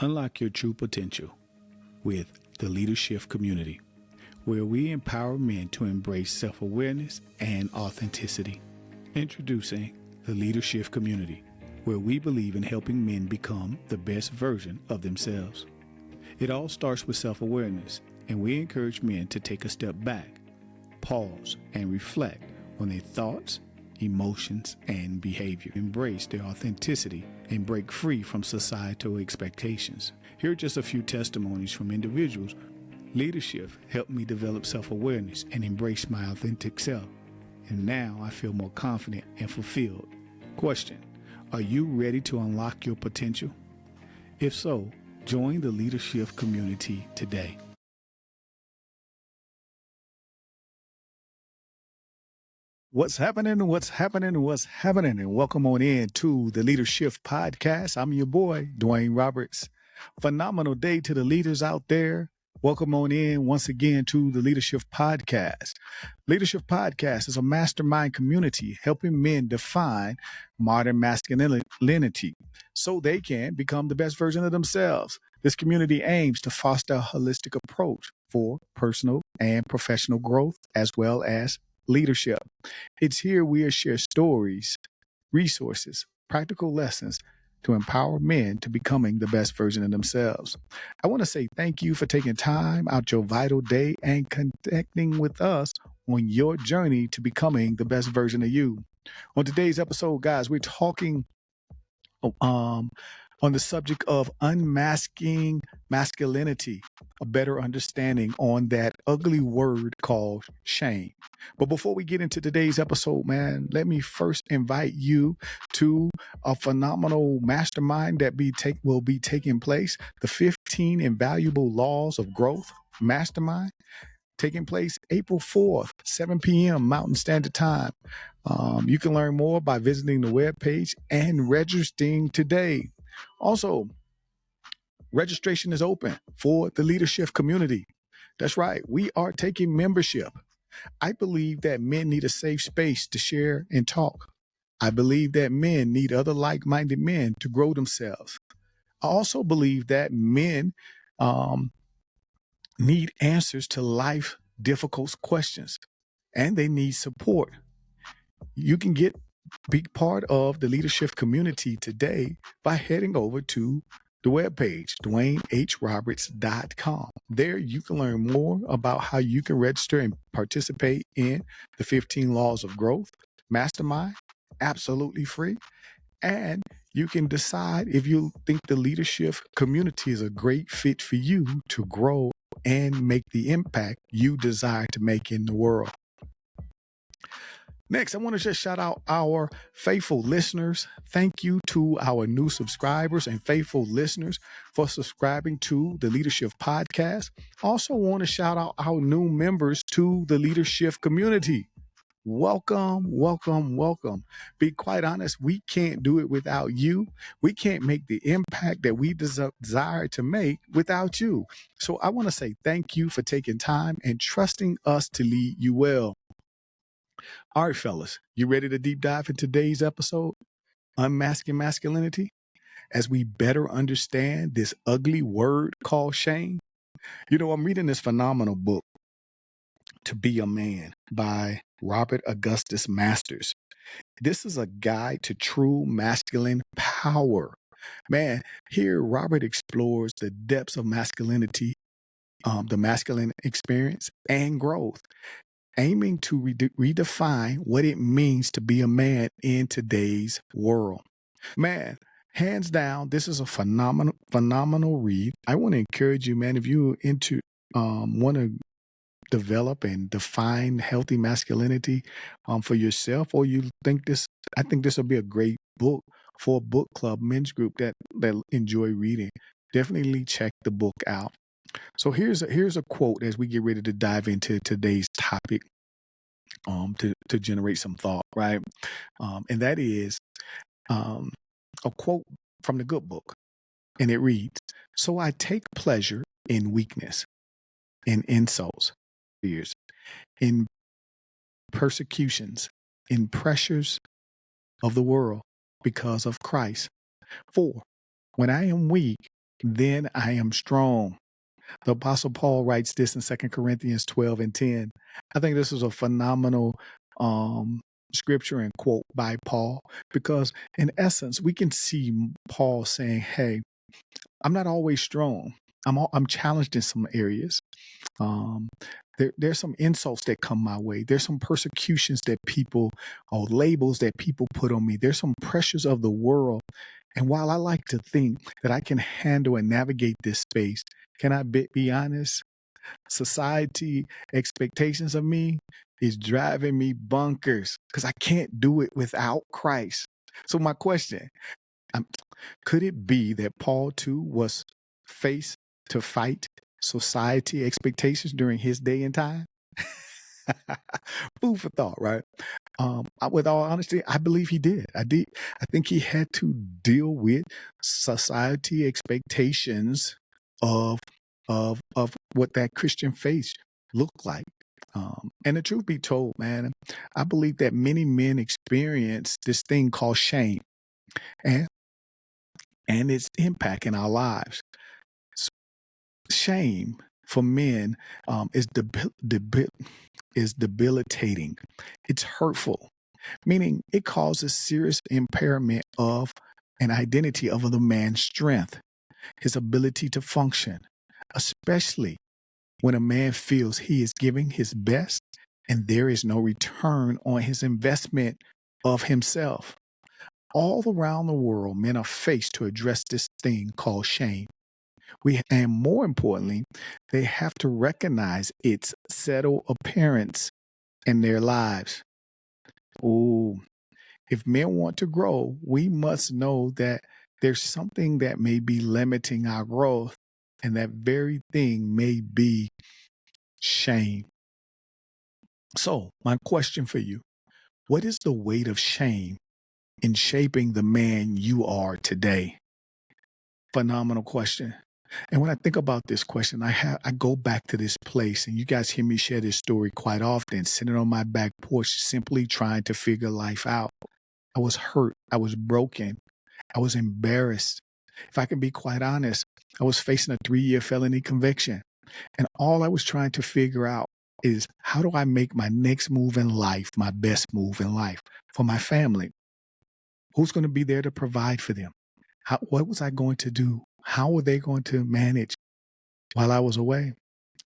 Unlock your true potential with the Leadership Community, where we empower men to embrace self-awareness and authenticity. Introducing the Leadership Community, where we believe in helping men become the best version of themselves. It all starts with self-awareness, and we encourage men to take a step back, pause, and reflect on their thoughts, emotions, and behavior. Embrace their authenticity and break free from societal expectations. Here are just a few testimonies from individuals. Leadership helped me develop self-awareness and embrace my authentic self. And now I feel more confident and fulfilled. Question: are you ready to unlock your potential? If so, join the Leadership Community today. What's happening? What's happening? What's happening? And welcome on in to the Leadership Podcast. I'm your boy, Dwayne Roberts. Phenomenal day to the leaders out there. Welcome on in once again to the Leadership Podcast. Leadership Podcast is a mastermind community helping men define modern masculinity so they can become the best version of themselves. This community aims to foster a holistic approach for personal and professional growth as well as leadership. It's here we share stories, resources, practical lessons to empower men to becoming the best version of themselves. I want to say thank you for taking time out your vital day and connecting with us on your journey to becoming the best version of you. On today's episode, guys, we're talking on the subject of unmasking masculinity, a better understanding on that ugly word called shame. But before we get into today's episode, man, let me first invite you to a phenomenal mastermind that will be taking place, the 15 Invaluable Laws of Growth Mastermind, taking place April 4th, 7 p.m. Mountain Standard Time. You can learn more by visiting the webpage and registering today. Also, registration is open for the Leadership Community. That's right. We are taking membership. I believe that men need a safe space to share and talk. I believe that men need other like-minded men to grow themselves. I also believe that men need answers to life difficult questions, and they need support. You can be part of the Leadership Community today by heading over to the webpage, DwayneHRoberts.com. There you can learn more about how you can register and participate in the 15 Laws of Growth Mastermind, absolutely free. And you can decide if you think the Leadership Community is a great fit for you to grow and make the impact you desire to make in the world. Next, I want to just shout out our faithful listeners. Thank you to our new subscribers and faithful listeners for subscribing to the Leadership Podcast. Also want to shout out our new members to the Leadership Community. Welcome, welcome, welcome. Be quite honest, we can't do it without you. We can't make the impact that we desire to make without you. So I want to say thank you for taking time and trusting us to lead you well. All right, fellas, you ready to deep dive into today's episode, Unmasking Masculinity, as we better understand this ugly word called shame? You know, I'm reading this phenomenal book, To Be a Man, by Robert Augustus Masters. This is a guide to true masculine power. Man, here Robert explores the depths of masculinity, the masculine experience and growth, aiming to redefine what it means to be a man in today's world. Man, hands down, this is a phenomenal read. I want to encourage you, man, if you're want to develop and define healthy masculinity for yourself, or I think this will be a great book for a book club, men's group that enjoy reading. Definitely check the book out. So here's a quote as we get ready to dive into today's topic, to generate some thought, right? And that is a quote from the Good Book, and it reads, "So I take pleasure in weakness, in insults, fears, in persecutions, in pressures of the world because of Christ. For when I am weak, then I am strong. The Apostle Paul writes this in 2 Corinthians 12 and 10. I think this is a phenomenal scripture and quote by Paul, because in essence, we can see Paul saying, hey, I'm not always strong. I'm challenged in some areas. There's some insults that come my way. There's some persecutions that people, or labels that people put on me. There's some pressures of the world. And while I like to think that I can handle and navigate this space, can I be honest? Society expectations of me is driving me bonkers because I can't do it without Christ. So my question, could it be that Paul too was faced to fight society expectations during his day and time? Food for thought, right? With all honesty, I believe he did. I think he had to deal with society expectations of what that Christian faith looked like. And the truth be told, man, I believe that many men experience this thing called shame and its impact in our lives. Shame for men is debilitating. It's hurtful, meaning it causes serious impairment of an identity of the man's strength, his ability to function, especially when a man feels he is giving his best and there is no return on his investment of himself. All around the world, men are faced to address this thing called shame. And more importantly, they have to recognize its subtle appearance in their lives. Oh, if men want to grow, we must know that there's something that may be limiting our growth, and that very thing may be shame. So, my question for you, what is the weight of shame in shaping the man you are today? Phenomenal question. And when I think about this question, I go back to this place, and you guys hear me share this story quite often, sitting on my back porch, simply trying to figure life out. I was hurt. I was broken. I was embarrassed. If I can be quite honest, I was facing a 3-year felony conviction. And all I was trying to figure out is, how do I make my next move in life my best move in life for my family? Who's going to be there to provide for them? What was I going to do? How were they going to manage while I was away?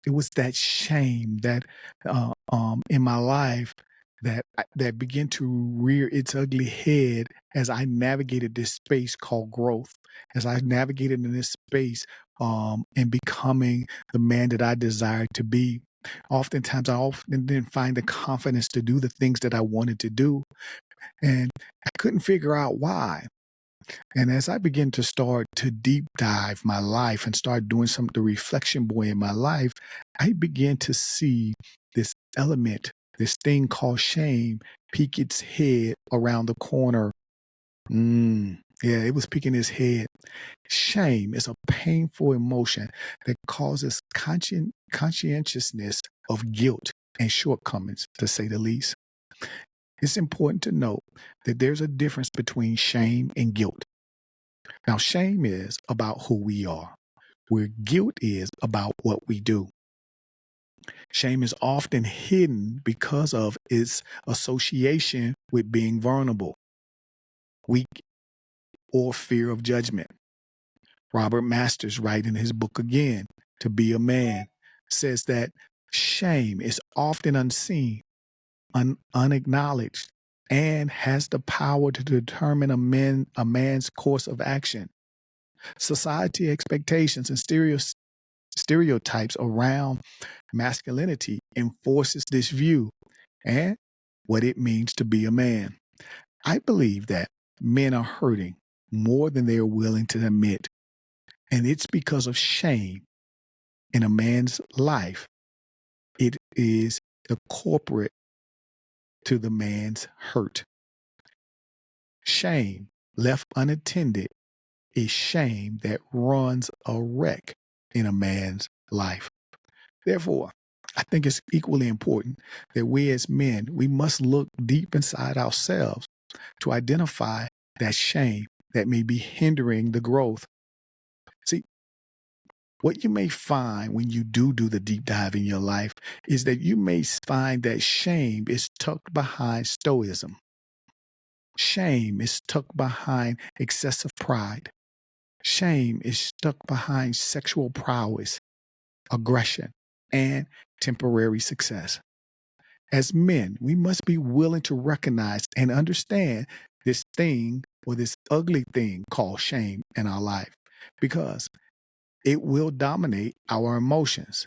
It was that shame that in my life that began to rear its ugly head as I navigated this space called growth, as I navigated in this space and becoming the man that I desired to be. Oftentimes, I often didn't find the confidence to do the things that I wanted to do, and I couldn't figure out why. And as I begin to start to deep dive my life and start doing the reflection boy in my life, I began to see this element, this thing called shame, peek its head around the corner. Yeah, it was peeking its head. Shame is a painful emotion that causes conscientiousness of guilt and shortcomings, to say the least. It's important to note that there's a difference between shame and guilt. Now, shame is about who we are, where guilt is about what we do. Shame is often hidden because of its association with being vulnerable, weak, or fear of judgment. Robert Masters, writing in his book again, To Be a Man, says that shame is often unseen, unacknowledged, and has the power to determine a man's course of action. Society expectations and stereotypes around masculinity enforces this view and what it means to be a man. I believe that men are hurting more than they are willing to admit, and it's because of shame in a man's life. It is the culprit to the man's hurt. Shame left unattended is shame that runs a wreck in a man's life. Therefore, I think it's equally important that we as men, we must look deep inside ourselves to identify that shame that may be hindering the growth. See, What you may find when you do the deep dive in your life is that you may find that shame is tucked behind stoicism. Shame is tucked behind excessive pride. Shame is stuck behind sexual prowess, aggression, and temporary success. As men, we must be willing to recognize and understand this thing or this ugly thing called shame in our life because it will dominate our emotions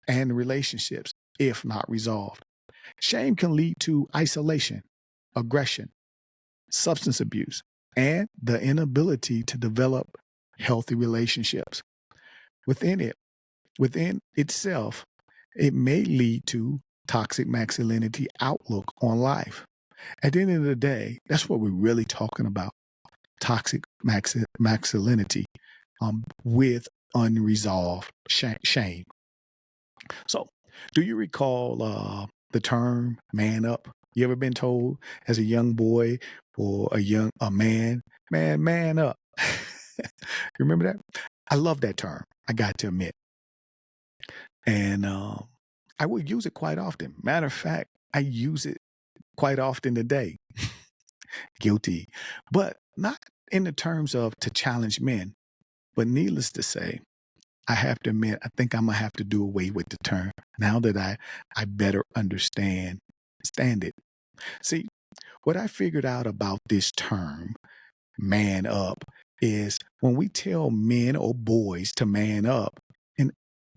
and relationships if not resolved. Shame can lead to isolation, aggression, substance abuse, and the inability to develop healthy relationships. Within itself, it may lead to toxic masculinity outlook on life. At the end of the day, that's what we're really talking about. Toxic masculinity with unresolved shame. So, do you recall the term "man up"? You ever been told as a young boy or a man up? You remember that? I love that term. I got to admit, and I would use it quite often. Matter of fact, I use it quite often today. Guilty, but not in the terms of to challenge men. But needless to say, I have to admit, I think I'm gonna have to do away with the term now that I better stand it. See, what I figured out about this term, man up, is when we tell men or boys to man up,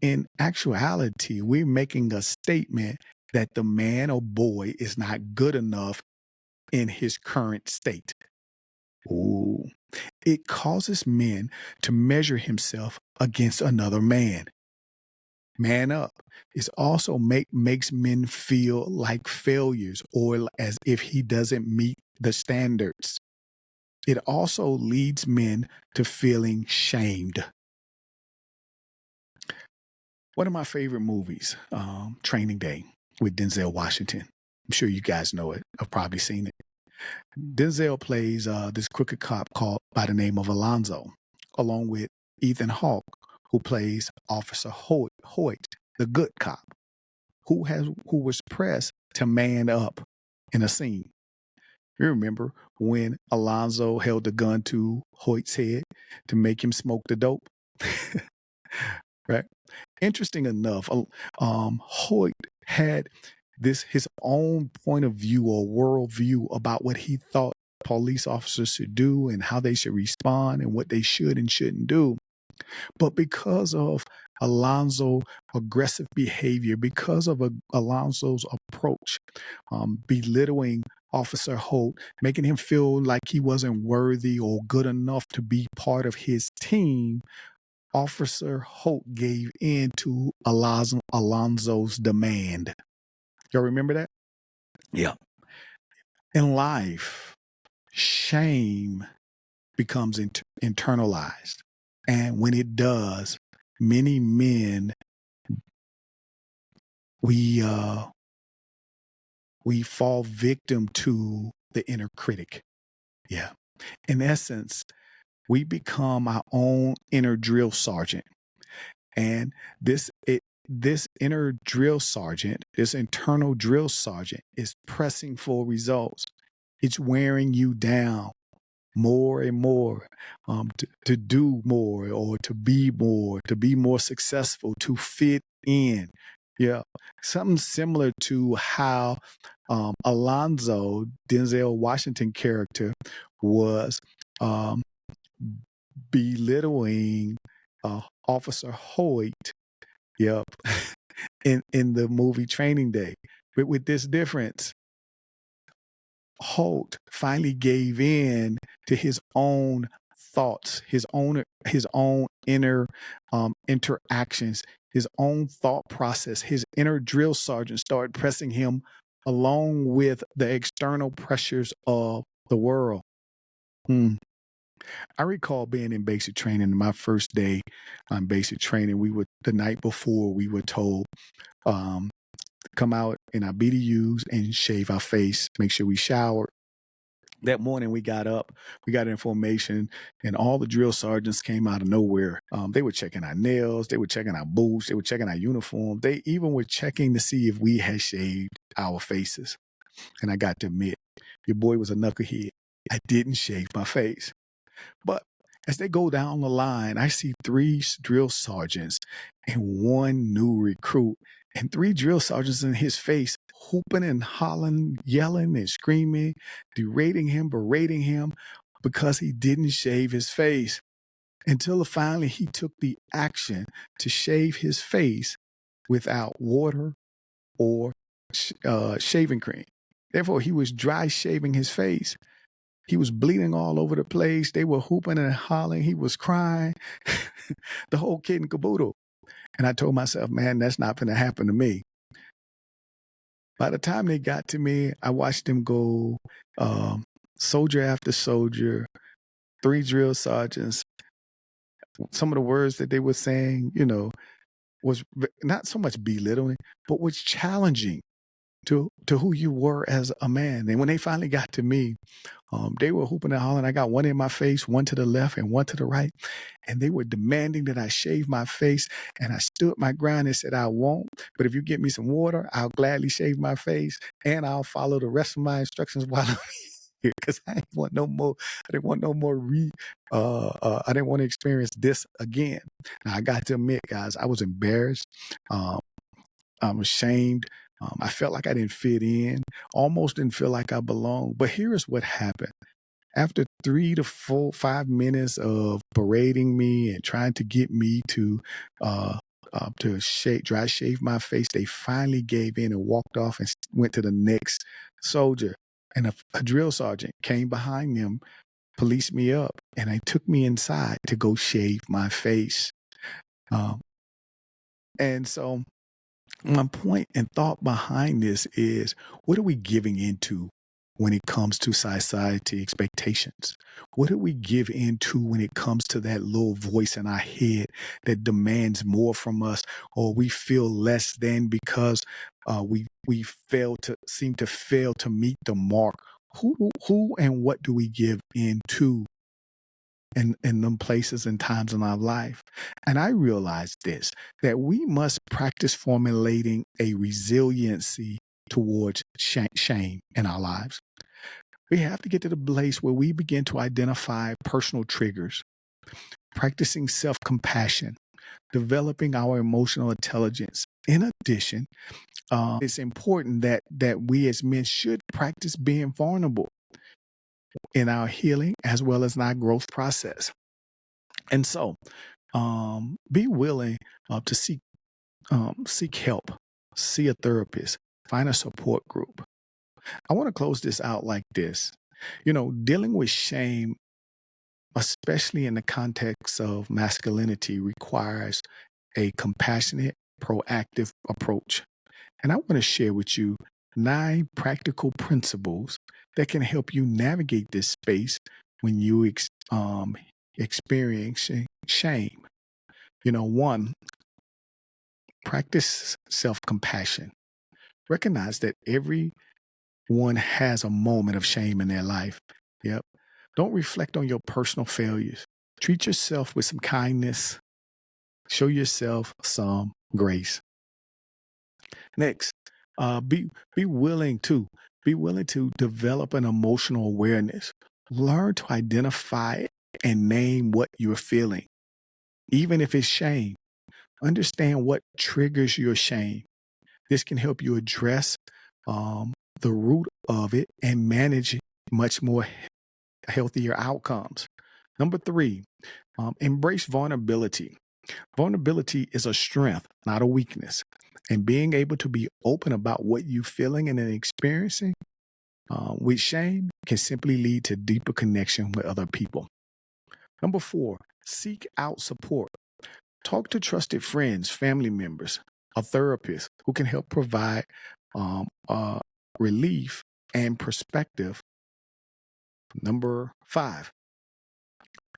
in actuality, we're making a statement that the man or boy is not good enough in his current state. Ooh. It causes men to measure himself against another man. Man up is also makes men feel like failures or as if he doesn't meet the standards. It also leads men to feeling shamed. One of my favorite movies, Training Day with Denzel Washington. I'm sure you guys know it. I've probably seen it. Denzel plays this crooked cop called by the name of Alonzo, along with Ethan Hawke, who plays Officer Hoyt, the good cop, who was pressed to man up in a scene. You remember when Alonzo held the gun to Hoyt's head to make him smoke the dope? Right? Interesting enough, Hoyt had his own point of view or worldview about what he thought police officers should do and how they should respond and what they should and shouldn't do. But because of Alonzo's aggressive behavior, because of Alonzo's approach, belittling Officer Holt, making him feel like he wasn't worthy or good enough to be part of his team, Officer Holt gave in to Alonzo's demand. Y'all remember that? Yeah. In life, shame becomes internalized. And when it does, many men, we fall victim to the inner critic. Yeah. In essence, we become our own inner drill sergeant. And this inner drill sergeant, this internal drill sergeant is pressing for results. It's wearing you down more and more, to do more or to be more successful, to fit in. Yeah. Something similar to how Alonzo, Denzel Washington character, was um, belittling Officer Hoyt. Yep. in the movie Training Day. But with this difference, Holt finally gave in to his own thoughts, his own inner interactions, his own thought process. His inner drill sergeant started pressing him along with the external pressures of the world. I recall being in basic training. My first day on basic training, the night before we were told, come out in our BDUs and shave our face, make sure we showered, That morning we got up, we got information, and all the drill sergeants came out of nowhere. They were checking our nails, they were checking our boots, they were checking our uniform. They even were checking to see if we had shaved our faces. And I got to admit, your boy was a knucklehead. I didn't shave my face. But as they go down the line, I see 3 drill sergeants and 1 new recruit, and 3 drill sergeants in his face, whooping and hollering, yelling and screaming, berating him because he didn't shave his face. Until finally he took the action to shave his face without water or shaving cream. Therefore, he was dry shaving his face. He was bleeding all over the place. They were hooping and hollering. He was crying. The whole kid and caboodle. And I told myself, man, that's not going to happen to me. By the time they got to me, I watched them go soldier after soldier, 3 drill sergeants. Some of the words that they were saying, was not so much belittling, but was challenging to who you were as a man. And when they finally got to me, they were hooping and hollering. I got 1 in my face, 1 to the left, and 1 to the right. And they were demanding that I shave my face. And I stood my ground and said, I won't. But if you get me some water, I'll gladly shave my face. And I'll follow the rest of my instructions while I'm here. Because I didn't want no more. I didn't want I didn't want to experience this again. Now, I got to admit, guys, I was embarrassed. I'm ashamed. I felt like I didn't fit in, almost didn't feel like I belonged. But here is what happened. After 3 to 5 minutes of berating me and trying to get me to dry shave my face, they finally gave in and walked off and went to the next soldier. And a drill sergeant came behind them, policed me up, and they took me inside to go shave my face. And so my point and thought behind this is, what are we giving into when it comes to society expectations? What do we give into when it comes to that little voice in our head that demands more from us, or we feel less than because we seem to fail to meet the mark? Who and what do we give into in them places and times in our life? And I realized this, that we must practice formulating a resiliency towards shame in our lives. We have to get to the place where we begin to identify personal triggers, practicing self-compassion, developing our emotional intelligence. In addition, it's important that we as men should practice being vulnerable in our healing as well as in our growth process. And so, be willing to seek help, see a therapist, find a support group. I want to close this out like this. Dealing with shame, especially in the context of masculinity, requires a compassionate, proactive approach. And I want to share with you 9 practical principles that can help you navigate this space when you experiencing shame. 1, practice self-compassion. Recognize that everyone has a moment of shame in their life. Yep. Don't reflect on your personal failures. Treat yourself with some kindness. Show yourself some grace. Next, be willing to develop an emotional awareness. Learn to identify and name what you're feeling, even if it's shame. Understand what triggers your shame. This can help you address the root of it and manage much more healthier outcomes. Number 3, embrace vulnerability. Vulnerability is a strength, not a weakness. And being able to be open about what you're feeling and experiencing with shame can simply lead to deeper connection with other people. Number 4, seek out support. Talk to trusted friends, family members, a therapist who can help provide relief and perspective. Number 5,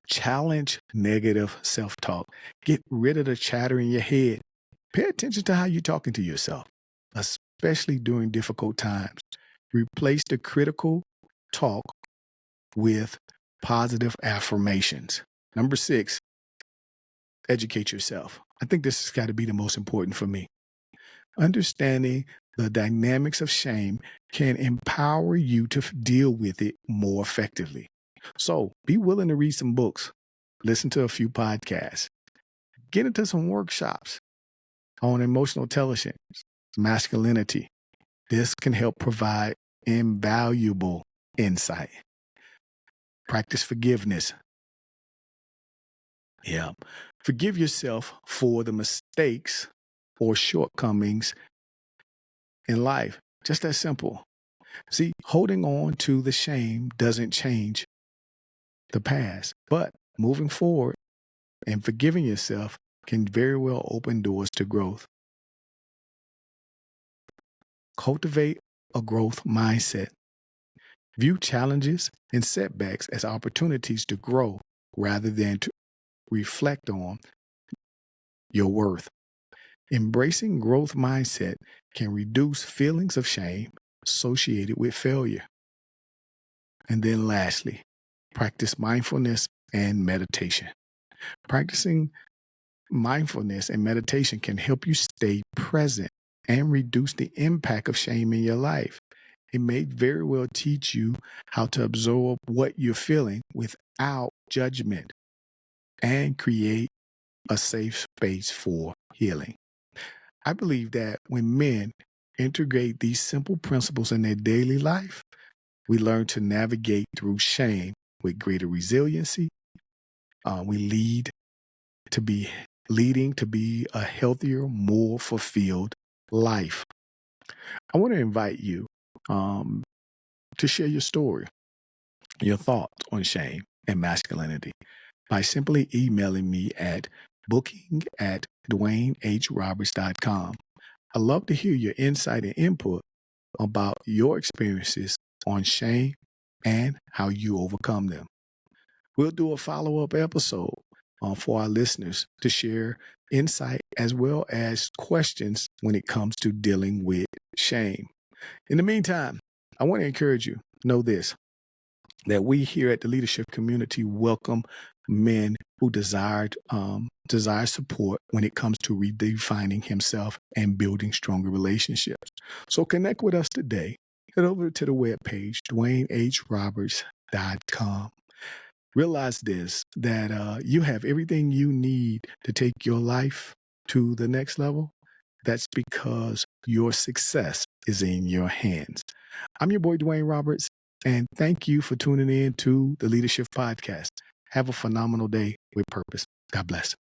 challenge negative self-talk. Get rid of the chatter in your head. Pay attention to how you're talking to yourself, especially during difficult times. Replace the critical talk with positive affirmations. Number 6, educate yourself. I think this has got to be the most important for me. Understanding the dynamics of shame can empower you to deal with it more effectively. So be willing to read some books, listen to a few podcasts, get into some workshops on emotional intelligence, masculinity. This can help provide invaluable insight. Practice forgiveness. Yeah. Forgive yourself for the mistakes or shortcomings in life. Just that simple. See, holding on to the shame doesn't change the past, but moving forward and forgiving yourself can very well open doors to growth. Cultivate a growth mindset. View challenges and setbacks as opportunities to grow rather than to reflect on your worth. Embracing growth mindset can reduce feelings of shame associated with failure. And then lastly, practice mindfulness and meditation. Practicing mindfulness and meditation can help you stay present and reduce the impact of shame in your life. It may very well teach you how to absorb what you're feeling without judgment and create a safe space for healing. I believe that when men integrate these simple principles in their daily life, we learn to navigate through shame with greater resiliency. We leading to be a healthier, more fulfilled life. I want to invite you to share your story, your thoughts on shame and masculinity by simply emailing me at booking@dwayneroberts.com. I'd love to hear your insight and input about your experiences on shame and how you overcome them. We'll do a follow-up episode for our listeners to share insight as well as questions when it comes to dealing with shame. In the meantime, I want to encourage you, know this, that we here at the leadership community welcome men who desire support when it comes to redefining himself and building stronger relationships. So connect with us today. Head over to the webpage, DwayneRoberts.com. Realize this, that you have everything you need to take your life to the next level. That's because your success is in your hands. I'm your boy, Dwayne Roberts, and thank you for tuning in to the Leadership Podcast. Have a phenomenal day with purpose. God bless.